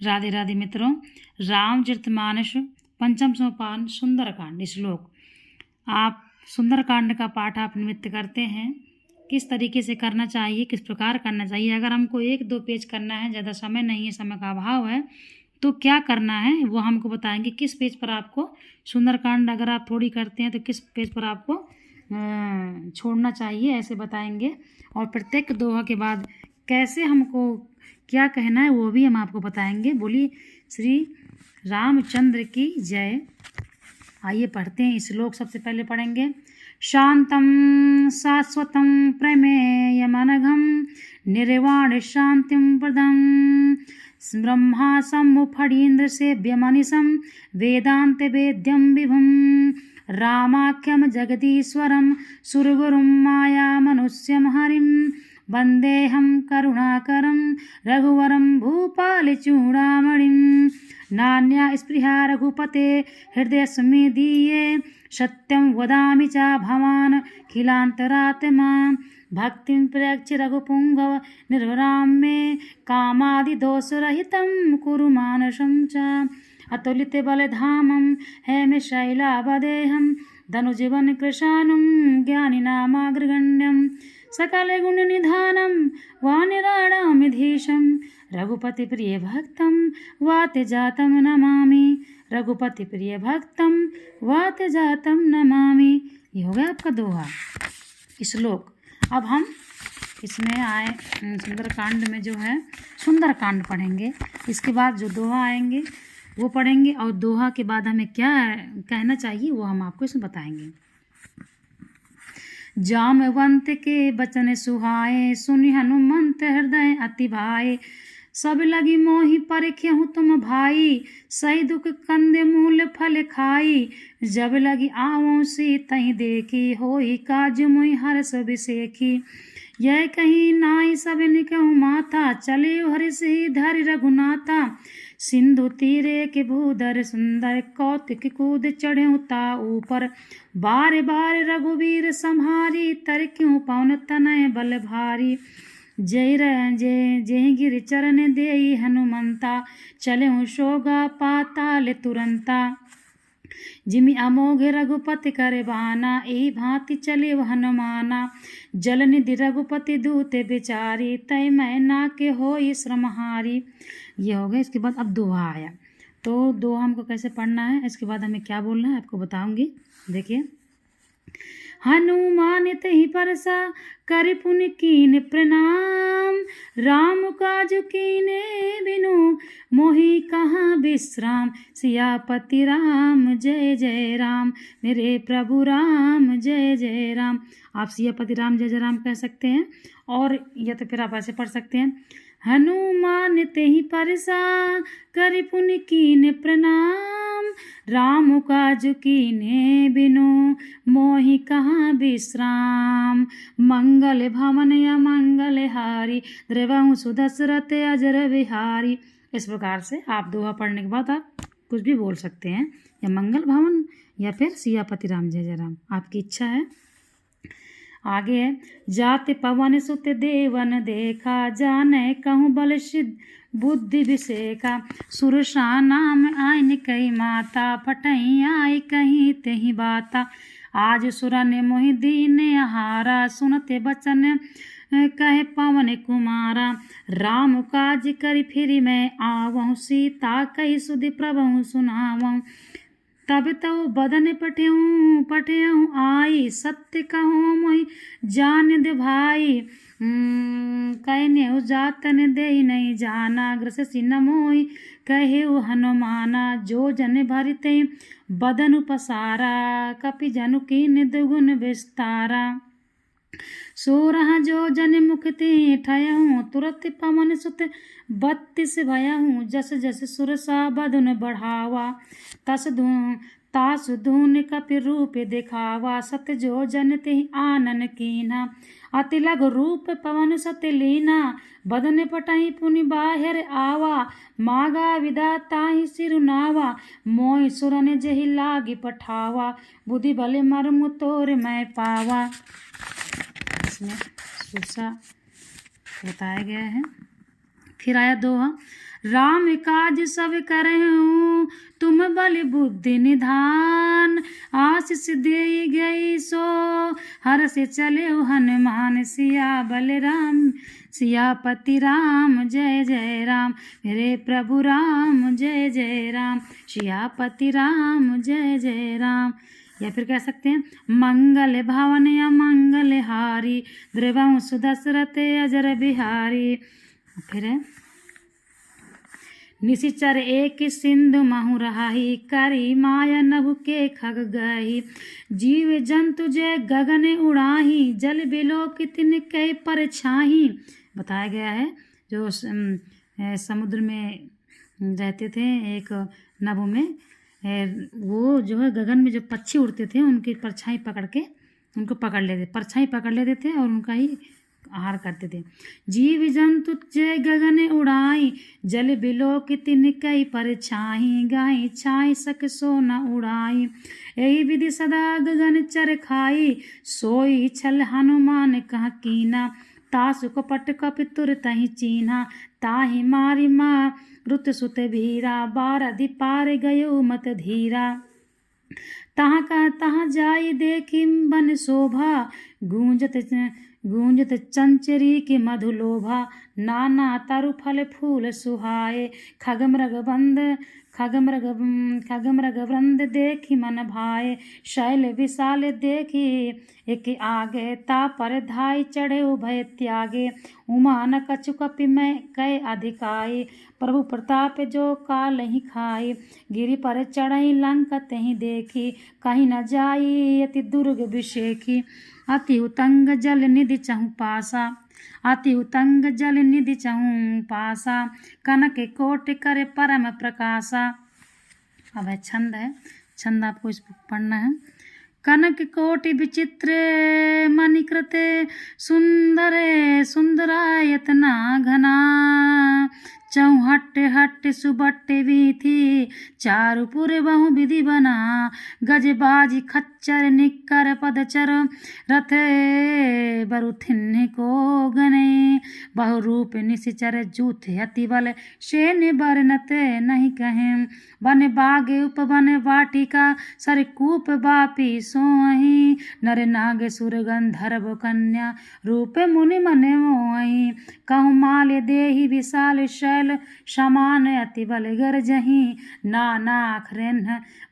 राधे राधे मित्रों, रामचरितमानस पंचम सोपान सुंदरकांड श्लोक। आप सुंदरकांड का पाठ आप निमित्त करते हैं, किस तरीके से करना चाहिए, किस प्रकार करना चाहिए। अगर हमको 1-2 पेज करना है, ज़्यादा समय नहीं है, समय का अभाव है, तो क्या करना है वो हमको बताएंगे। किस पेज पर आपको सुंदरकांड अगर आप थोड़ी करते हैं तो किस पेज पर आपको छोड़ना चाहिए, ऐसे बताएंगे। और प्रत्येक दोहा के बाद कैसे हमको क्या कहना है वो भी हम आपको बताएंगे। बोलिए श्री रामचंद्र की जय। आइए पढ़ते हैं श्लोक। सबसे पहले पढ़ेंगे शांतम शाश्वतम प्रमेयमनघम निर्वाण शांतिम प्रदम ब्रह्मा सम्मुफणीन्द्र सेव्यमनिशं वेदांत वेद्यं विभुं रामाख्यं जगदीश्वरं सुरगुरुं माया मनुष्यं हरिं वन्देऽहं करुणाकरं रघुवरं भूपालचूडामणिं नान्या स्पृहा रघुपते हृदयस्मे दीये सत्यं वदामि च भवान् खिलान्तरात्मा भक्तिं प्रयच्छ रघुपुङ्गव निर्भरां मे कामादिदोषरहितं कुरु मानसं च अतुलितबलधामं हेमशैलावदेहं धनुजीवन कृशानं ज्ञानिनामाग्रगण्यं सकलगुणनिधानं वानिराणामिधीशं रघुपतिप्रियभक्तं वातजातं नमामि रघुपतिप्रियभक्तं वातजातं नमामि। ये हो गया आपका दोहा श्लोक। अब हम इसमें आए सुंदरकांड में जो है सुंदरकांड पढ़ेंगे। इसके बाद जो दोहा आएंगे वो पढ़ेंगे, और दोहा के बाद हमें क्या कहना चाहिए वो हम आपको इसमें बताएंगे। जामवंत के बचन सुहाए सुनि हनुमंत हृदय अति भाए सब लगी मोहि परख्यहु तुम भाई सही दुख कंदे मूल फल खाई जब लगी आवों सी तई देखी होई काज मोहि हर्ष बिसेखी यह कहीं नाई सब निकहु माता चले हरि से धरि रघुनाथा सिंधु तीरे के भूधर सुंदर कौतिक कूद चढ़े ता ऊपर बार बार रघुवीर संहारी तर क्यों पवन तनय बल भारी जय जय जय गिर चरण देई हनुमंता चले शोगा पाताल तुरंता जिमि अमोघ रघुपति करे बाना एही भांति चले हनुमाना जल निधि रघुपति दूते बिचारी तय मैना के होई श्रमहारी। ये हो गया। इसके बाद अब दोहा आया, तो दोहा हमको कैसे पढ़ना है, इसके बाद हमें क्या बोलना है आपको बताऊंगी। देखिए हनुमान तेहि परसा कर पुनि कीन प्रणाम राम काज कीने बिनु मोहि कहाँ विश्राम सियापति राम जय जय राम मेरे प्रभु राम जय जय राम। आप सियापति राम जय जय राम कह सकते हैं, और या तो फिर आप ऐसे पढ़ सकते हैं हनुमान तेहि परसा कर पुनि कीन प्रणाम राम काज कीने बिनु मोहि कहाँ विश्राम मंगल भवन या मंगल हारी द्रवहु सुदशरथ अजर विहारी। इस प्रकार से आप दोहा पढ़ने के बाद आप कुछ भी बोल सकते हैं, या मंगल भवन या फिर सियापति राम जय जय राम, आपकी इच्छा है। आगे है जाति पवन सुत देवन देखा जाने कहूँ बल सिद्ध बुद्धि विषेका सुरसा नाम आइन कही माता फटई आई कहीं तेहि बाता आज सुरा ने मोहि दीन हारा सुनते बचन कहे पवन कुमारा राम काज करि फिर मैं आवहु सीता कही सुधि प्रभु सुनावहु तब तो बदन पठेऊँ आई सत्य कहूँ मोहि जान दे भाई कहने जातन दे नहीं जाना ग्रसि न मोहि कहे हनुमाना जो जन भरते बदन पसारा कपि जनु की निदुगुन विस्तारा सोरह जो जन मुक्ति ठयहूँ तुरत पवन सुत 32 भयहूँ जस जस सुरसा बदन बढ़ावा तास धून कपि रूप दिखावा सत जो जन ते आनन कीना अति लघु रूप पवन सत लीना बदन पटाई पुनि बाहिर आवा मागा विदा ताहि सिरुनावा मोहि सुरन जहि लागी पठावा बुद्धि बल मर्म तोर मैं पावा। इसमें सुरसा बताया गया है। फिर आया दोहा राम काज सब करहूँ तुम बल बुद्धि निधान। आशीष दे गई सो हर से चले हनुमान। सिया बलराम सियापति राम जय जय राम। मेरे प्रभु राम जय जय राम। सियापति राम जय जय राम। या फिर कह सकते हैं मंगल भवन या मंगल हारी द्रवं सुदशरथ अजर बिहारी। फिर है निशिचर एक सिंधु महु रहाही करी माया नभु के खग गही। जीव जंतु जय गगन उड़ाही जल बिलो कितन कई पर छाही। बताया गया है जो समुद्र में रहते थे एक नभु में, वो जो है गगन में जो पक्षी उड़ते थे उनकी परछाई पकड़ के उनको पकड़ लेते, परछाई पकड़ लेते थे और उनका ही आहार करते थे। जीव जंतु जय गगन उड़ाई जल बिलो कितन कई पर छाई। गाई छाई सक सो न उड़ाई यही विधि सदा गगन चर खाई। सोई छल हनुमान कह कीना तासु कपट कपि तुर तहि चीन्हा। ताहि मारी माँ रुत सुत भीरा बारधि पार गयो मत धीरा। तहाँ का तहाँ जाई देखी बन शोभा गूंजत चंचरी के मधुलोभा। नाना तरु फल फूल सुहाए खगमृग वृंद देखी मन भाए। शैल विशाल देखी एक आगे ता पर धाई चढ़े उभय त्यागे। उमा न कछु कपि मैं कै अधिकाई प्रभु प्रताप जो काल ही खाई। गिरि पर चढ़ई लंक तही देखी कहीं न जाई अति दुर्ग विषेखी। अति उतंग जल निधि चहु पासा अति उतंग जल निधि चहु पासा। कनक कोटि करे परम प्रकाशा। अब है छंद है, छंद आपको इस पढ़ना है। कनक कोटि विचित्र मणिकृते सुंदरे सुंदरायतना घना। चौहट्ट हट्ट सुबट्ट वीथी चारुपुर बहु विधि बना। गजबाजी खच्चर निकर पदचर रथ बरुथिन को गने। बहुरूप निशिचर जूथ अति बल शेन बरनत नहीं कहें। वन बाग उपवन वाटिका सरकूप बापी सोही। नर नाग सुर गंधर्व कन्या रूप मुनि मन मोही। कहु माल देहि विशाल शैल समान अति बल गरजही। नाना अखरेन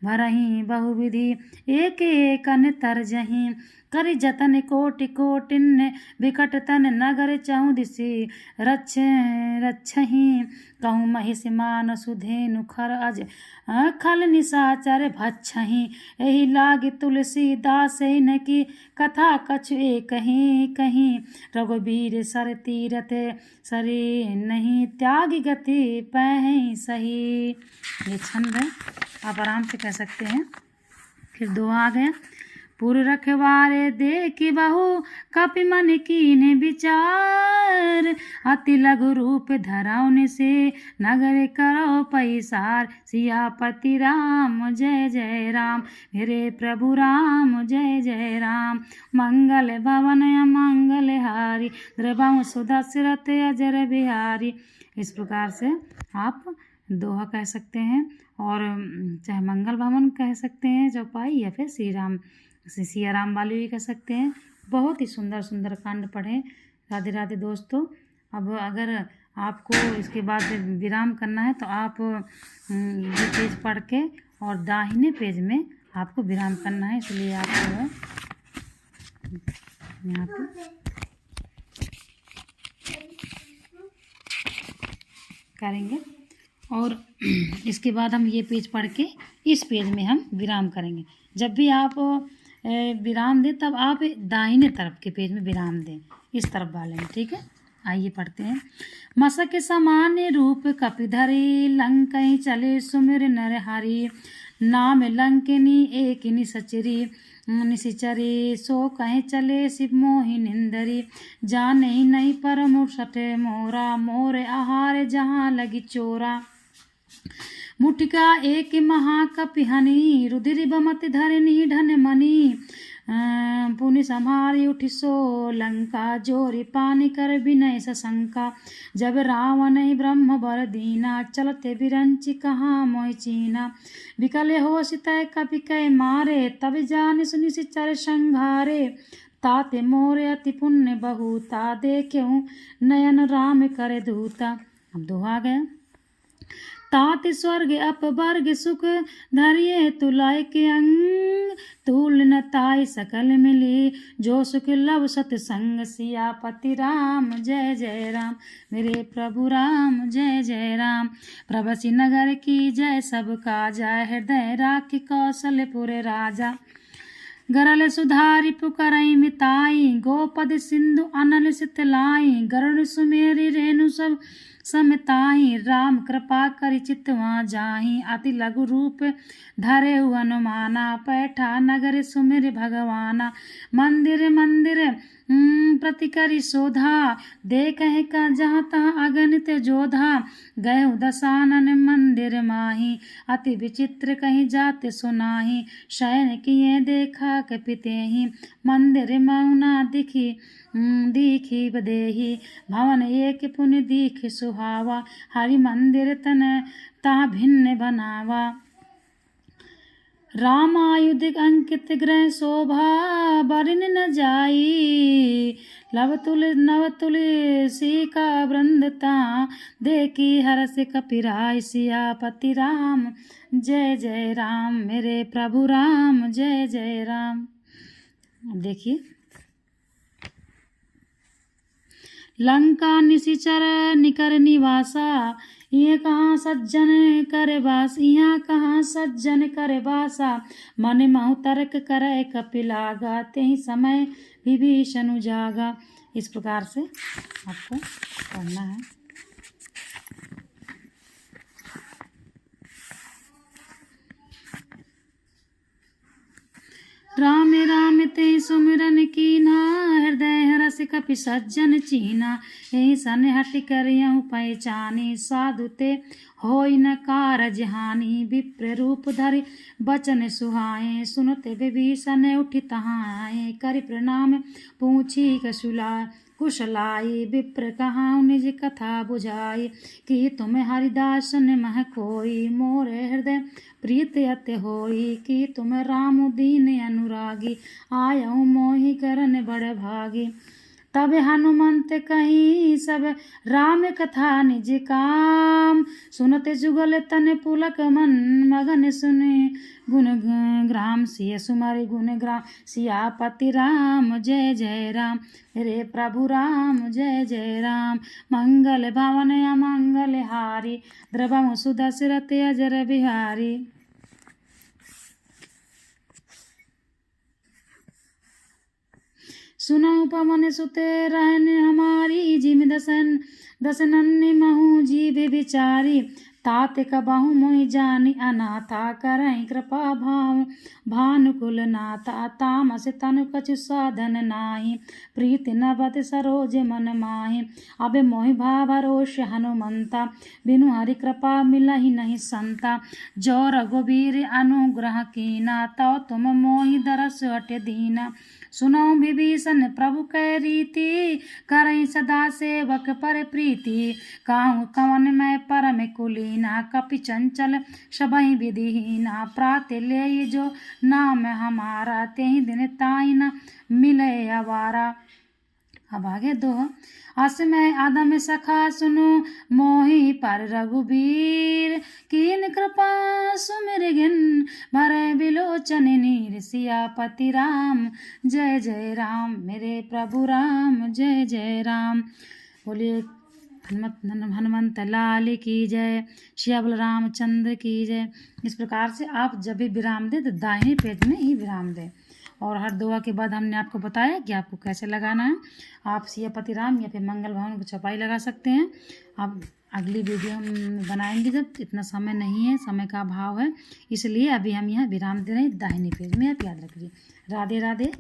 भरही बहुविधि एक एक अन तरजही। करि जतन कोटि कोटिन विकट तन नगर चहु दिशि रक्षही। कहूँ महिष मान सुधेनु खर अज खल निशाचर भक्षही। एहि लाग तुलसी दास न की कथा कछु एक कहीं। रघुबीर सर तीरथ सरी नहीं त्याग गति पहि सही। ये छंद है, आप आराम से कह सकते हैं। फिर दो आ गया। पुर रखवारे देखी बहु कपि मन कीने विचार। अति लघु रूप धरौन से नगर करो पैसार। सियापति राम जय जय राम। मेरे प्रभु राम जय जय राम। मंगल भवन मंगल हारी द्रवं सुदशरथ अजर बिहारी। इस प्रकार से आप दोहा कह सकते हैं और चाहे मंगल भवन कह सकते हैं चौपाई, या फिर सिया राम वाली भी कह सकते हैं। बहुत ही सुंदर सुंदर कांड पढ़े। राधे राधे दोस्तों। अब अगर आपको इसके बाद विराम करना है तो आप ये पेज पढ़ के और दाहिने पेज में आपको विराम करना है, इसलिए आप जो है यहाँ पे करेंगे और इसके बाद हम ये पेज पढ़ के इस पेज में हम विराम करेंगे। जब भी आप विराम दें तब आप दाहिने तरफ के पेज में विराम दें, इस तरफ वाले में, ठीक है। आइए पढ़ते हैं। मसक समान रूप कपिधरी लंकई चले सुमिर नरहरि। नाम लंकिनी एक निसचरी निशिचरी सो कहीं चले शिव मोहि निंदरी। जाने ही नहीं पर मुसटे मोरा मोर आहार जहाँ लगी चोरा। मुठिका एक महाकपिहनी रुधिर बमत धरनी ढन मनी। पुनि संहारी उठी सो लंका, जोरी पानी कर विनय सशंका। जब रावण ही ब्रह्म बर दीना, चलते बिरंची कहाँ मोहि चीना। विकले हो सितय कपि कै मारे, तब जान सुनि सिचर संघारे। ताते मोरे अति पुण्य बहुता, देख्यहूँ नयन राम करे दूता। अब दोहा गया। तात स्वर्ग अपवर्ग सुख, धरिये तुलाय के अंग। तूल न ताई सकल मिली, जो सुख लव सतसंग। सियापति राम जय जय राम, मेरे प्रभु राम जय जय राम। प्रभसी नगर की जय सब काजा, हृदय राखी कौशलपुर राजा। गरल सुधारी पुकारई मिताई, गोपद सिंधु अनल सितलाई। गरुड़ सुमेरी रेणु सब समताई, राम कृपा करि चितवा जाहि। अति लघु रूप धरे हनुमाना, पैठा नगर सुमिर भगवाना। मंदिर मंदिर प्रति करि शोधा, देखहि का जहाँ तहाँ अगणित जोधा। गए दशानन मंदिर माही, अति विचित्र कहीं जाते सुनाही। शयन किए देखा कपितेहि, मंदिर मौना दिखी दीखी बदेही। भवन एक पुनि दीख सुहावा, हरि मंदिर तन ता भिन्न बनावा। रामायुध अंकित ग्रह शोभा, बरन न जाई। नव तुलसी का वृंदता, देखी हरस कपिराय। सियापति राम जय जय राम, मेरे प्रभु राम जय जय राम। देखिए, लंका निशिचर निकर निवासा, यहाँ कहाँ सज्जन कर बास। यहाँ कहाँ सज्जन कर बासा, मन महु तर्क करे कपिलागा। तेहि समय विभीषण जागा। इस प्रकार से आपको पढ़ना है। राम राम ते सुमिरन कीना, हृदय हरस कपि सज्जन चीना। यही सन हटि करियहु पहचानी, साधु ते होई न कारज हानि। विप्र रूप धरि बचन सुहाए, सुनते विभीषण उठि तहाँ आए। करि प्रणाम पूछी कुशलाई, विप्र कहाँ निज कथा बुझाई। कि तुम हरिदासन मह कोई, मोर हृदय प्रीत अत होई। कि तुम राम दीन अनुरागी, आयऊ मोहि करन बड़ भागी। तब हनुमंत कहीं सब राम कथा निज काम, सुनते जुगल तन पुलक मन मगन सुने गुण ग्राम। सिय सुमरि गुण ग्राम, सियापति राम जय जय राम, मेरे प्रभु राम जय जय राम। मंगल भवन अमंगल हारी, द्रवहु सुदशरथ अजर बिहारी। सुनऊ पवन सुते रहन हमारी, जिम दसनन्नि महु जीव बिचारी। तात कबहु मोहि जानि अनाथा, करहि कृपा भानुकुल नाथा। तामस तनु कछु साधन नाही, प्रीति न बत सरोज मन माहि। अब मोहि भा भरोष हनुमंता, बिनु हरि कृपा मिलहि नहीं संता। जो रघुबीर अनुग्रह कीना, तौ तुम मोहि दरस हट दीना। सुनौ विभीषण प्रभु कै रीति, करहि सदा सेवक पर प्रीति। काहू कवन मैं परम कुलीना, कपि चंचल सबहि विधिहीना। प्रात ले जो नाम हमारा, तेहि दिन ताई न मिले अवारा। अब आगे दोहा। अस मैं आदम सखा सुनो, मोहि पर रघुबीर। कीन कृपा सुमिर गिन, भरे बिलोचन नीर। सियापति राम जय जय राम, मेरे प्रभु राम जय जय राम। बोलिए हनुमंत लाल की जय, श्यावल रामचंद्र की जय। इस प्रकार से आप जब भी विराम दें तो दाहिने पेज में ही विराम दें। और हर दुआ के बाद हमने आपको बताया कि आपको कैसे लगाना है। आप सियापति राम या फिर मंगल भवन को चौपाई लगा सकते हैं। अब अगली वीडियो हम बनाएंगे, जब इतना समय नहीं है, समय का अभाव है, इसलिए अभी हम यहाँ विराम दे रहे हैं दाहिने पेज में। आप याद रखिए। राधे राधे।